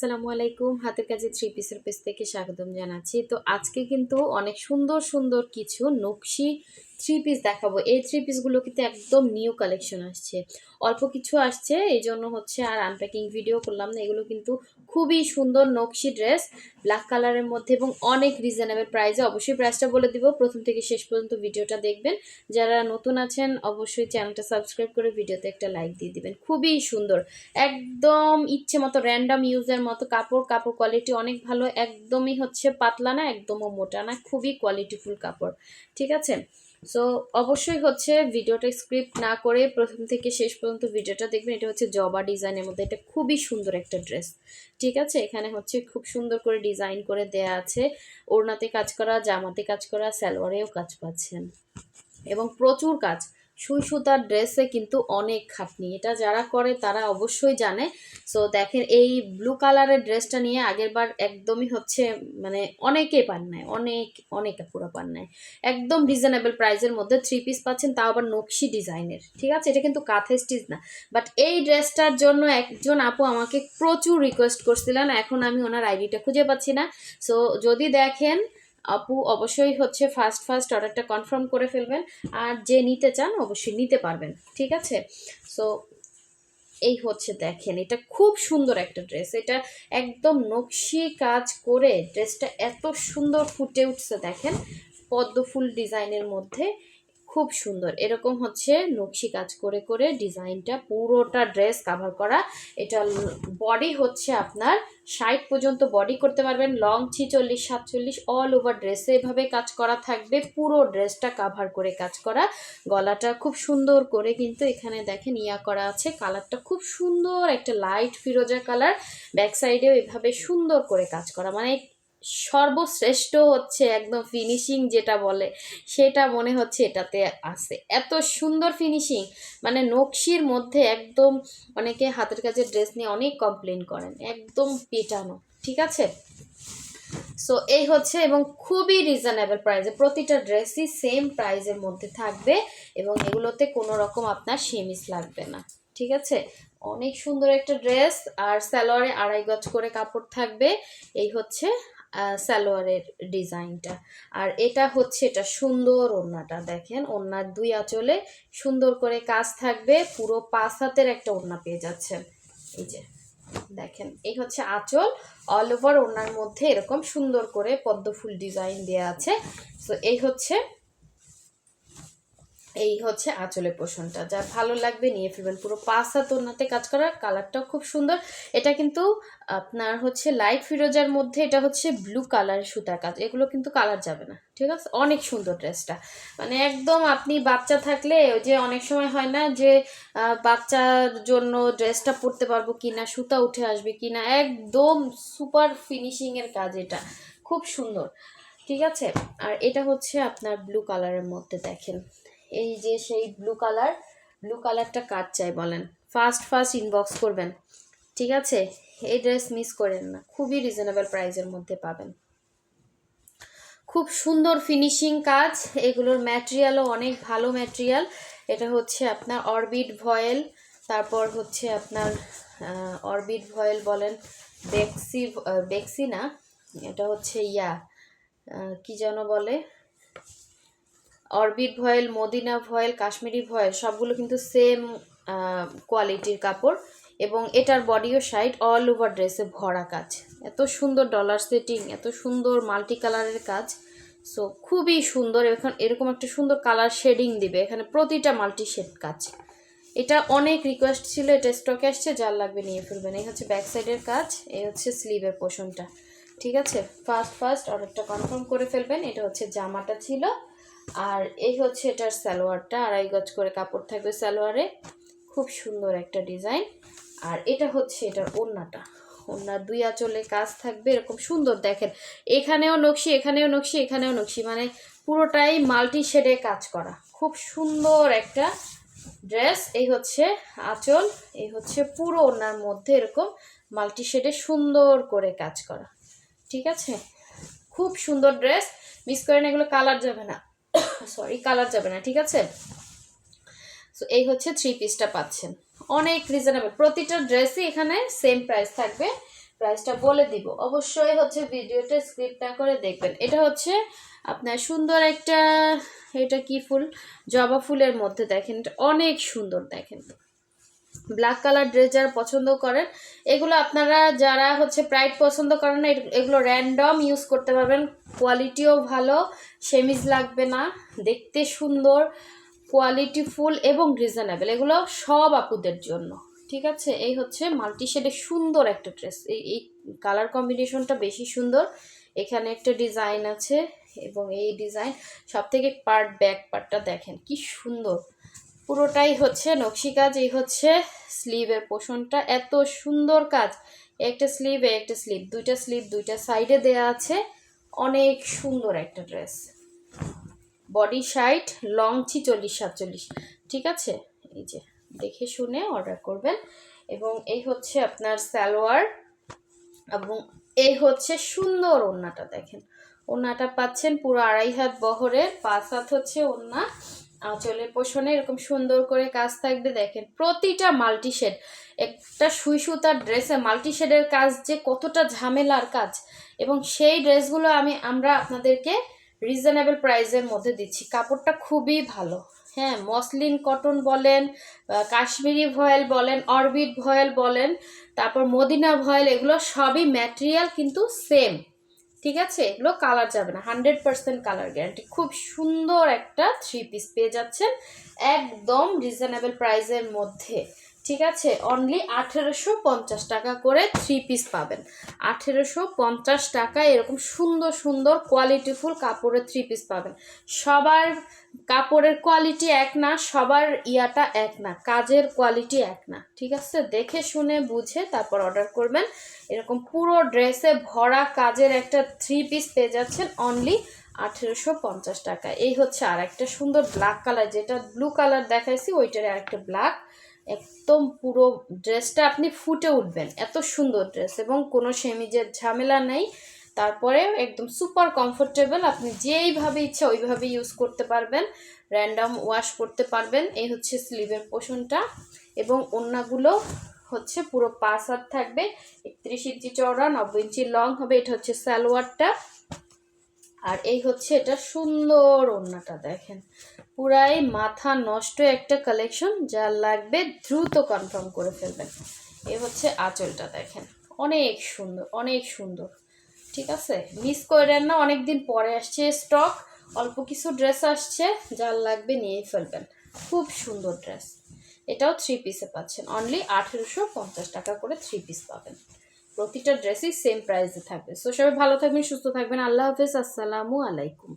আসসালামু আলাইকুম। হাতের কাছে থ্রি পিসের পেজ থেকে স্বাগতম জানাচ্ছি। তো আজকে কিন্তু অনেক সুন্দর সুন্দর কিছু নকশি থ্রি পিস দেখাবো। এই থ্রি পিসগুলো কিন্তু একদম নিউ কালেকশন আসছে, অল্প কিছু আসছে, এই জন্য হচ্ছে আর আনপ্যাকিং ভিডিও করলাম না। এগুলো কিন্তু খুবই সুন্দর নকশি ড্রেস, ব্ল্যাক কালারের মধ্যে এবং অনেক রিজনেবল প্রাইসে। অবশ্যই প্রাইসটা বলে দিব, প্রথম থেকে শেষ পর্যন্ত ভিডিওটা দেখবেন। যারা নতুন আছেন অবশ্যই চ্যানেলটা সাবস্ক্রাইব করে ভিডিওতে একটা লাইক দিয়ে দিবেন। খুবই সুন্দর, একদম ইচ্ছে মতো র্যান্ডম ইউজের মতো কাপড় কোয়ালিটি অনেক ভালো, একদমই হচ্ছে পাতলা না, একদমও মোটা না, খুবই কোয়ালিটিফুল কাপড়। ঠিক আছে, সো অবশ্যই হচ্ছে ভিডিওটা স্ক্রিপ্ট না করে প্রথম থেকে শেষ পর্যন্ত ভিডিওটা দেখবেন। এটা হচ্ছে জবা ডিজাইনের মধ্যে, এটা খুবই সুন্দর একটা ড্রেস। ঠিক আছে, এখানে হচ্ছে খুব সুন্দর করে ডিজাইন করে দেয়া আছে, ওড়নাতে কাজ করা, জামাতে কাজ করা, সালোয়ারেও কাজ পাচ্ছেন এবং প্রচুর কাজ। সুই সুতার ড্রেসে কিন্তু অনেক খাটনি, এটা যারা করে তারা অবশ্যই জানে। সো দেখেন, এই ব্লু কালারের ড্রেসটা নিয়ে আগেরবার একদমই হচ্ছে মানে অনেকে পান নাই, অনেকে পুরো পান নাই। একদম রিজনেবল প্রাইসের মধ্যে থ্রি পিস পাচ্ছেন, তাও আবার নকশি ডিজাইনের। ঠিক আছে, এটা কিন্তু কাঁথা স্টিচ না, বাট এই ড্রেসটার জন্য একজন আপু আমাকে প্রচুর রিকোয়েস্ট করছিলেন, এখন আমি ওনার আইডিটা খুঁজে পাচ্ছি না। সো যদি দেখেন আপু, অবশ্যই হচ্ছে ফার্স্ট অর্ডারটা কনফার্ম করে ফেলবেন, আর যে নিতে চান অবশ্যই নিতে পারবেন। ঠিক আছে, সো এই হচ্ছে দেখেন, এটা খুব সুন্দর একটা ড্রেস, এটা একদম নকশি কাজ করে ড্রেসটা এত সুন্দর ফুটে উঠছে। দেখেন, পদ্ম ফুল ডিজাইনের মধ্যে খুব সুন্দর, এরকম হচ্ছে নকশি কাজ করে করে ডিজাইনটা পুরোটা ড্রেস কাভার করা। এটা বডি হচ্ছে আপনার 60 পর্যন্ত বডি করতে পারবেন, লং 46 47 অল ওভার ড্রেসে এভাবে কাজ করা থাকবে, পুরো ড্রেসটা কাভার করে কাজ করা। গলাটা খুব সুন্দর করে কিন্তু এখানে দেখেন ইয়া করা আছে, কালারটা খুব সুন্দর একটা লাইট ফিরোজা কালার, ব্যাক সাইডেও এভাবে সুন্দর করে কাজ করা, মানে সর্বশ্রেষ্ঠ হচ্ছে একদম ফিনিশিং যেটা বলে সেটা মনে হচ্ছে এটাতে আছে, এত সুন্দর ফিনিশিং, মানে নকশির মধ্যে একদম। অনেকে হাতের কাজের ড্রেস নিয়ে অনেক কমপ্লেন করেন, একদম পেটানো। ঠিক আছে, সো এই হচ্ছে, এবং খুবই রিজনেবল প্রাইসে, প্রতিটা ড্রেসই সেম প্রাইসের মধ্যে থাকবে এবং এগুলোতে কোনো রকম আপনার সেমিস লাগবে না। ঠিক আছে, অনেক সুন্দর একটা ড্রেস, আর সালোয়ারে 2.5 গজ করে কাপড় থাকবে। এই হচ্ছে সালোয়ারের ডিজাইনটা, আর এটা হচ্ছে এটা সুন্দর ওড়নাটা দেখেন, ওড়নার 2 আঁচলে সুন্দর করে কাজ থাকবে, পুরো 5 হাতের একটা ওড়না পেয়ে যাচ্ছেন। এই যে দেখেন, এই হচ্ছে আঁচল, অল ওভার ওড়নার মধ্যে এরকম সুন্দর করে পদ্ম ফুল ডিজাইন দেওয়া আছে। তো এই হচ্ছে আঁচলের পোর্শনটা, যা ভালো লাগবে নিয়ে ফেলবেন। পুরো 5 হাত ওড়নাতে কাজ করা, কালারটাও খুব সুন্দর। এটা কিন্তু আপনার হচ্ছে লাইট ফিরোজার মধ্যে, এটা হচ্ছে ব্লু কালারের সুতার কাজ, এগুলো কিন্তু কালার যাবে না। ঠিক আছে, অনেক সুন্দর ড্রেসটা, মানে একদম আপনি বাচ্চা থাকলে ওই যে অনেক সময় হয় না যে বাচ্চার জন্য ড্রেসটা পরতে পারবো কিনা, সুতা উঠে আসবে কিনা, একদম সুপার ফিনিশিংয়ের কাজ, এটা খুব সুন্দর। ঠিক আছে, আর এটা হচ্ছে আপনার ব্লু কালারের মধ্যে দেখেন, এই যে সেই ব্লু কালারটা কার চাই বলেন, ফার্স্ট ইনবক্স করবেন। ঠিক আছে, এই ড্রেস মিস করেন না, খুবই রিজনেবল প্রাইসের মধ্যে পাবেন, খুব সুন্দর ফিনিশিং কাজ, এগুলোর ম্যাটেরিয়ালও অনেক ভালো ম্যাটেরিয়াল। এটা হচ্ছে আপনার অরবিট ভয়েল, তারপর হচ্ছে আপনার অরবিট ভয়েল বলেন, বেক্সি না, এটা হচ্ছে কি যেন বলে, অরবিট ভয়েল, মদিনা ভয়েল, কাশ্মীরি ভয়েল, সবগুলো কিন্তু সেম কোয়ালিটির কাপড়, এবং এটার বডিও সাইড অল ওভার ড্রেসে ভরা কাজ, এত সুন্দর ডলার সেটিং, এত সুন্দর মাল্টি কালারের কাজ। সো খুবই সুন্দর, এখন এরকম একটা সুন্দর কালার শেডিং দিবে এখানে, প্রতিটা মাল্টি শেড কাজ। এটা অনেক রিকোয়েস্ট ছিল, এটা স্টকে আসছে, যার লাগবে নিয়ে ফেলবেন। এই হচ্ছে ব্যাক সাইডের কাজ, এই হচ্ছে স্লিভের পোর্শনটা। ঠিক আছে, ফার্স্ট অর্ডারটা কনফার্ম করে ফেলবেন। এটা হচ্ছে জামাটা ছিল, আর এই হচ্ছে এটার সালোয়ারটা, 2.5 গজ করে কাপড় থাকবে সালোয়ারে, খুব সুন্দর একটা ডিজাইন। আর এটা হচ্ছে এটার ওড়নাটা, ওড়নার 2 আঁচলে কাজ থাকবে এরকম সুন্দর, দেখেন এখানেও নকশি, এখানেও নকশি, এখানেও নকশি, মানে পুরোটাই মাল্টি শেডে কাজ করা, খুব সুন্দর একটা ড্রেস। এই হচ্ছে আঁচল, এই হচ্ছে পুরো ওড়নার মধ্যে এরকম মাল্টি শেডে সুন্দর করে কাজ করা। ঠিক আছে, খুব সুন্দর ড্রেস, মিস করেন, এগুলো কালার যাবে না, কালার যাবে না। ঠিক আছে, সো এই হচ্ছে থ্রি পিসটা পাচ্ছেন, অনেক রিজনেবল, প্রতিটা ড্রেসই এখানে সেম প্রাইস থাকবে, প্রাইসটা বলে দিব। অবশ্যই হচ্ছে ভিডিওটা স্কিপ না করে দেখবেন। এটা হচ্ছে আপনার সুন্দর একটা, এটা কি ফুল, জবা ফুলের মধ্যে দেখেন, এটা অনেক সুন্দর দেখেন। ব্ল্যাক কালার ড্রেস যারা পছন্দ করেন, এগুলো আপনারা যারা হচ্ছে প্রাইড পছন্দ করেন না, এগুলো র্যান্ডম ইউজ করতে পারবেন। কোয়ালিটিও ভালো, সেমিজ লাগবে না, দেখতে সুন্দর, কোয়ালিটি ফুল এবং রিজনেবল, এগুলো সব আপুদের জন্য। ঠিক আছে, এই হচ্ছে মাল্টি শেডের সুন্দর একটা ড্রেস। এই কালার কম্বিনেশনটা বেশি সুন্দর। এখানে একটা ডিজাইন আছে এবং এই ডিজাইন সব থেকে ব্যাক পার্টটা দেখেন কি সুন্দর, পুরোটাই হচ্ছে নকশি কাজ। এই হচ্ছে স্লিভের পোর্শনটা, এত সুন্দর কাজ। একটা স্লিভ, একটা স্লিভ, দুইটা স্লিভ দুইটা সাইডে দেয়া আছে, অনেক সুন্দর একটা ড্রেস। বডি সাইড লং 46-47, ঠিক আছে। এই যে দেখে শুনে অর্ডার করবেন। এবং এই হচ্ছে আপনার সালোয়ার, এবং এই হচ্ছে সুন্দর ওড়নাটা দেখেন। ওড়নাটা পাচ্ছেন পুরো 2.5 হাত বহরের, 5 হাত হচ্ছে ওড়না। আঁচলের পোষণে এরকম সুন্দর করে কাজ থাকবে দেখেন, প্রতিটা মাল্টি শেড। একটা সুই সুতার ড্রেসে মাল্টি শেডের কাজ যে কতটা ঝামেলার কাজ, এবং সেই ড্রেসগুলো আমরা আপনাদেরকে রিজনেবল প্রাইসের মধ্যে দিচ্ছি। কাপড়টা খুবই ভালো, হ্যাঁ, মসলিন কটন বলেন, কাশ্মীরি ভয়েল বলেন, অরবিট ভয়েল বলেন, তারপর মদিনা ভয়েল, এগুলো সবই ম্যাটেরিয়াল কিন্তু সেম। ঠিক আছে, এগুলো কালার যাবে না, 100% কালার গ্যারান্টি। খুব সুন্দর একটা 3 পিস পেয়ে যাচ্ছেন একদম রিজনেবল প্রাইসের মধ্যে। ঠিক আছে, অনলি 1850 টাকা করে 3 পিস পাবেন। 1850 টাকায় এরকম সুন্দর সুন্দর কোয়ালিটিফুল কাপড়ের 3 পিস পাবেন। সবার কাপড়ের কোয়ালিটি এক না, সবার ইয়াটা এক না, কাজের কোয়ালিটি এক না। ঠিক আছে, দেখে শুনে বুঝে তারপর অর্ডার করবেন। এরকম পুরো ড্রেসে ভরা কাজের একটা 3 পিস পেয়ে যাচ্ছেন অনলি 1850 টাকা। এই হচ্ছে আর একটা সুন্দর ব্ল্যাক কালার, যেটা ব্লু কালার দেখাইছি ওইটার আর একটা ব্ল্যাক। একদম পুরো ড্রেসটা আপনি ফুটে উঠবেন, এত সুন্দর ড্রেস, এবং কোনো সেমিজের ঝামেলা নেই। তারপরে একদম সুপার কমফোর্টেবল, আপনি যেইভাবে ইচ্ছা ওইভাবে ইউজ করতে পারবেন, র্যান্ডম ওয়াশ করতে পারবেন। এই হচ্ছে স্লিভের পোর্শনটা, এবং ওড়নাগুলো হচ্ছে পুরো 5 হাত থাকবে, 31 ইঞ্চি চওড়া, 90 ইঞ্চি লং হবে। এটা হচ্ছে সালোয়ারটা, আর এই হচ্ছে এটা সুন্দর ওড়নাটা দেখেন, পুরাই মাথা নষ্ট একটা কালেকশন, যা লাগবে দ্রুত কনফার্ম করে ফেলবেন। এই হচ্ছে আঁচলটা দেখেন, অনেক সুন্দর অনেক সুন্দর। ঠিক আছে, মিস করেন না, অনেকদিন পরে আসছে স্টক, অল্প কিছু ড্রেস আসছে, যার লাগবে নিয়ে ফেলবেন। খুব সুন্দর ড্রেস। এটাও 3 পিসে পাচ্ছেন, অনলি 1850 টাকা করে 3 পিস পাবেন। প্রতিটা ড্রেসই সেম প্রাইসে থাকবে। সো সবাই ভালো থাকবেন, সুস্থ থাকবেন, আল্লাহ হাফেজ, আসসালামু আলাইকুম।